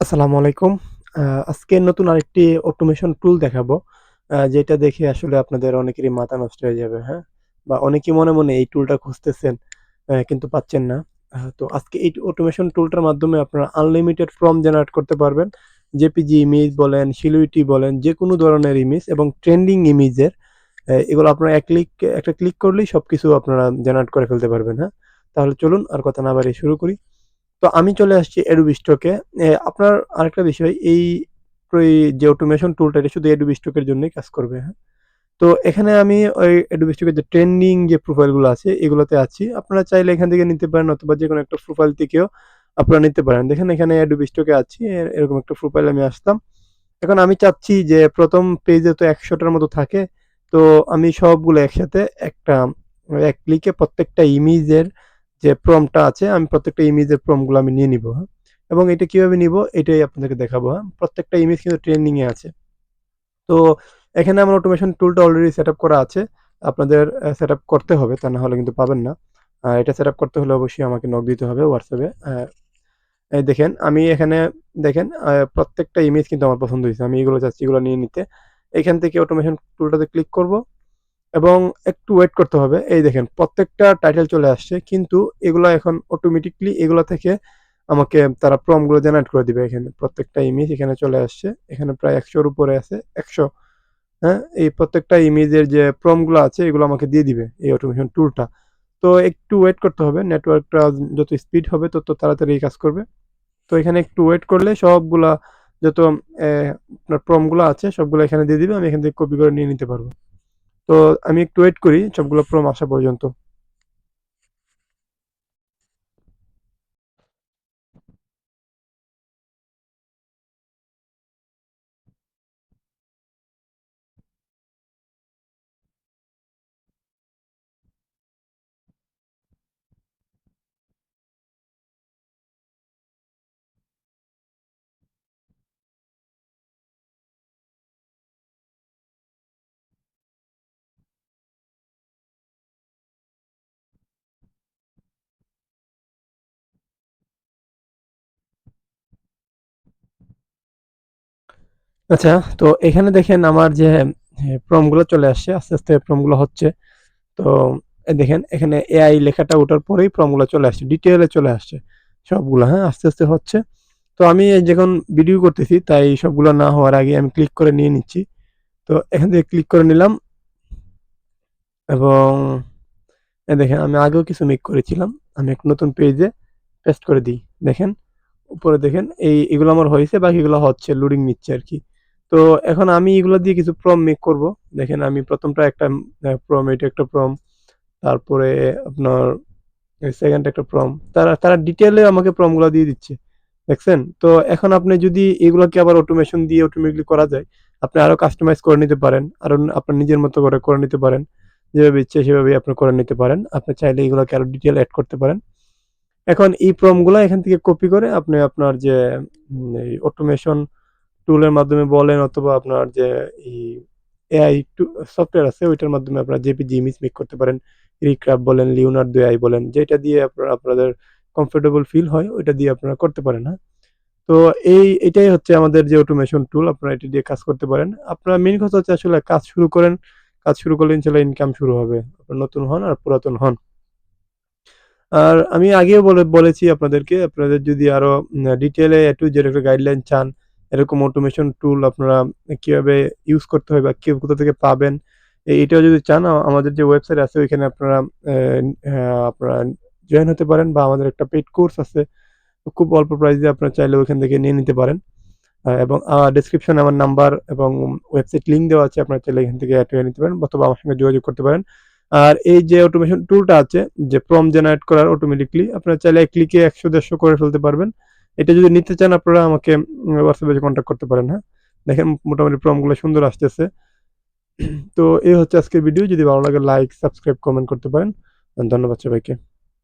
আসসালামু আলাইকুম। আ আজকে নতুন আরেকটি অটোমেশন টুল দেখাবো। যেটা দেখে আসলে আপনাদের অনেকেরই মাথা নষ্ট হয়ে যাবে, হ্যাঁ? বা অনেকেই মনে এই টুলটা খুঁজতেছেন কিন্তু পাচ্ছেন না। তো আজকে এই অটোমেশন টুলটার মাধ্যমে আপনারা আনলিমিটেড প্রম্পট জেনারেট করতে পারবেন। জেপিজি ইমেজ বলেন, সিলুইটি বলেন, যেকোনো ধরনের ইমেজ এবং ট্রেন্ডিং ইমেজের এগুলো আপনারা একটা ক্লিক করলেই সবকিছু আপনারা জেনারেট করে ফেলতে পারবেন, হ্যাঁ? তাহলে চলুন আর কথা না বাড়িয়ে শুরু করি। তো আমি চলে আসছি Adobe Stock এ। আপনার আরেকটা বিষয় এই যে অটোমেশন টুলটা এটা শুধু Adobe Stock এর জন্যই কাজ করবে, হ্যাঁ? তো এখানে আমি ওই Adobe Stock এর যে ট্রেন্ডিং যে প্রোফাইল গুলো আছে এগুলোতে আছি। আপনারা চাইলে এখান থেকে নিতে পারেন অথবা যেকোনো একটা প্রোফাইল থেকেও আপনারা নিতে পারেন। দেখেন এখানে Adobe Stock এ আছি। এরকম একটা প্রোফাইলে আমি আসলাম। এখন আমি চাচ্ছি যে ১ম পেজে তো ১০০ টার মতো থাকে। তো আমি সবগুলো একসাথে একটা এক ক্লিকে প্রত্যেকটা ইমেজের যে প্রম্পটটা আছে আমি প্রত্যেকটা ইমেজের প্রম্পটগুলো আমি নিয়ে নিবো, হ্যাঁ? এবং এটা কিভাবে নিবো এটাই আপনাদেরকে দেখাবো, হ্যাঁ? প্রত্যেকটা ইমেজ কিন্তু ট্রেন্ডিং এ আছে। তো এখানে আমার অটোমেশন টুলটা অলরেডি সেটআপ করা আছে। আপনাদের সেটআপ করতে হবে তা না হলে কিন্তু পাবেন না। এটা সেটআপ করতে হলে অবশ্যই আমাকে নক দিতে হবে WhatsApp এ। এই দেখেন আমি এখানে দেখেন প্রত্যেকটা ইমেজ কিন্তু আমার পছন্দ হয়েছে। আমি এগুলো চাচ্ছি এগুলো নিয়ে নিতে। এখান থেকে অটোমেশন টুলটাতে ক্লিক করব এবং একটু ওয়েট করতে হবে। এই দেখেন প্রত্যেকটা টাইটেল চলে আসছে। কিন্তু এগুলা এখন অটোমেটিক্যালি এগুলা থেকে আমাকে তারা প্রম্পট গুলো জেনারেট করে দিবে এখানে। প্রত্যেকটা ইমেজ এখানে চলে আসছে। এখানে প্রায় ১০০ এর উপরে আছে। ১০০, হ্যাঁ? এই প্রত্যেকটা ইমেজের যে প্রম্পট গুলো আছে এগুলো আমাকে দিয়ে দিবে এই অটোমেশন টুলটা। তো একটু ওয়েট করতে হবে। নেটওয়ার্কটা যত স্পিড হবে তত তাড়াতাড়ি এই কাজ করবে। তো এখানে একটু ওয়েট করলে সবগুলা যত আপনার প্রম্পট গুলা আছে সবগুলো এখানে দিয়ে দিবে। আমি এখান থেকে কপি করে নিয়ে নিতে পারবো। তো আমি একটু ওয়েট করি সবগুলো প্রম্পট আসা পর্যন্ত। আচ্ছা, তো এখানে দেখেন আমার যে প্রম্পট গুলো চলে আসছে। আস্তে প্রম্পট গুলো হচ্ছে। তো দেখেন এখানে এআই লেখাটা ওঠার পরেই প্রম্পট গুলো চলে আসছে। ডিটেইলে চলে আসছে সবগুলা, হ্যাঁ? আস্তে হচ্ছে। তো আমি এই যখন ভিডিও করতেছি তাই সবগুলো না হওয়ার আগে আমি ক্লিক করে নিয়ে নিচ্ছি। তো এখান থেকে ক্লিক করে নিলাম এবং দেখেন আমি আগেও কিছু মেক করেছিলাম। আমি একটা নতুন পেজে পেস্ট করে দিই। দেখেন উপরে দেখেন এগুলো আমার হয়েছে, বাকিগুলো হচ্ছে লোডিং নিচ্ছে আরকি। তো এখন আমি এগুলো দিয়ে কিছু প্রম্পট মেক করব। দেখেন আমি ১ম টা একটা প্রম্পট, এটা একটা প্রম্পট। তারপরে আপনার সেকেন্ড একটা প্রম্পট। তারা ডিটেইলে আমাকে প্রম্পট গুলা দিয়ে দিচ্ছে। দেখছেন? তো এখন আপনি যদি এগুলাকে আবার অটোমেশন দিয়ে অটোমেটিক্যালি করা যায়, আপনি আরো কাস্টমাইজ করে নিতে পারেন। আরো আপনার নিজের মতো করে নিতে পারেন। যেভাবে ইচ্ছে সেভাবেই আপনি করে নিতে পারেন। আপনি চাইলে এগুলাকে আরো ডিটেইল এড করতে পারেন। এখন এই প্রম্পট গুলা এখান থেকে কপি করে আপনি আপনার যে এই অটোমেশন টুলের মাধ্যমে বলেন অথবা আপনার যে এই এআই সফটওয়্যার আছে ওইটার মাধ্যমে আপনারা জেপিজি ইমেজ মেক করতে পারেন। রিক্রাফট বলেন, লিওনার্দো এআই বলেন, যেটা দিয়ে আপনারা আপনাদের কমফোর্টেবল ফিল হয় ওইটা দিয়ে আপনারা করতে পারেন, হ্যাঁ? তো এটাই হচ্ছে আমাদের যে অটোমেশন টুল, আপনারা এটা দিয়ে কাজ করতে পারেন। আপনারা মেইন কথা হচ্ছে আসলে কাজ শুরু করেন। কাজ শুরু করলে ইনশাআল্লাহ ইনকাম শুরু হবে। আপনারা নতুন হন আর পুরাতন হন। আর আমি আগেও বলেছি আপনাদেরকে, আপনাদের যদি আরো ডিটেইলে এ টু জেড একটা গাইডলাইন চান, এরকম অটোমেশন টুল আপনারা কিভাবে ইউজ করতে হয় বা কোথা থেকে পাবেন, এটাও যদি চান আমাদের যে ওয়েবসাইট আছে ওইখানে আপনারা জয়েন হতে পারেন বা আমাদের একটা পেইড কোর্স আছে। খুব অল্প প্রাইসে আপনারা চাইলে ওইখান থেকে নিয়ে নিতে পারেন। এবং ডেসক্রিপশনে আমার নাম্বার এবং ওয়েবসাইট লিংক দেওয়া আছে। আপনারা চাইলে এখান থেকে অ্যাড হয়ে নিতে পারেন অথবা আমার সঙ্গে যোগাযোগ করতে পারেন। আর এই যে অটোমেশন টুলটা আছে যে প্রম্পট জেনারেট করার অটোমেটিক্যালি আপনারা চাইলে এক ক্লিকে ১০০-১৫০ করে ফেলতে পারবেন। এটা যদি নিতে চান আপনারা আমাকে WhatsApp এ কনট্যাক্ট করতে পারেন, হ্যাঁ? দেখেন মোটামুটি প্রম্পট গুলো সুন্দর আসতেছে। তো এই হচ্ছে আজকের ভিডিও। যদি ভালো লাগে লাইক, সাবস্ক্রাইব, কমেন্ট করতে পারেন। ধন্যবাদ সবাইকে।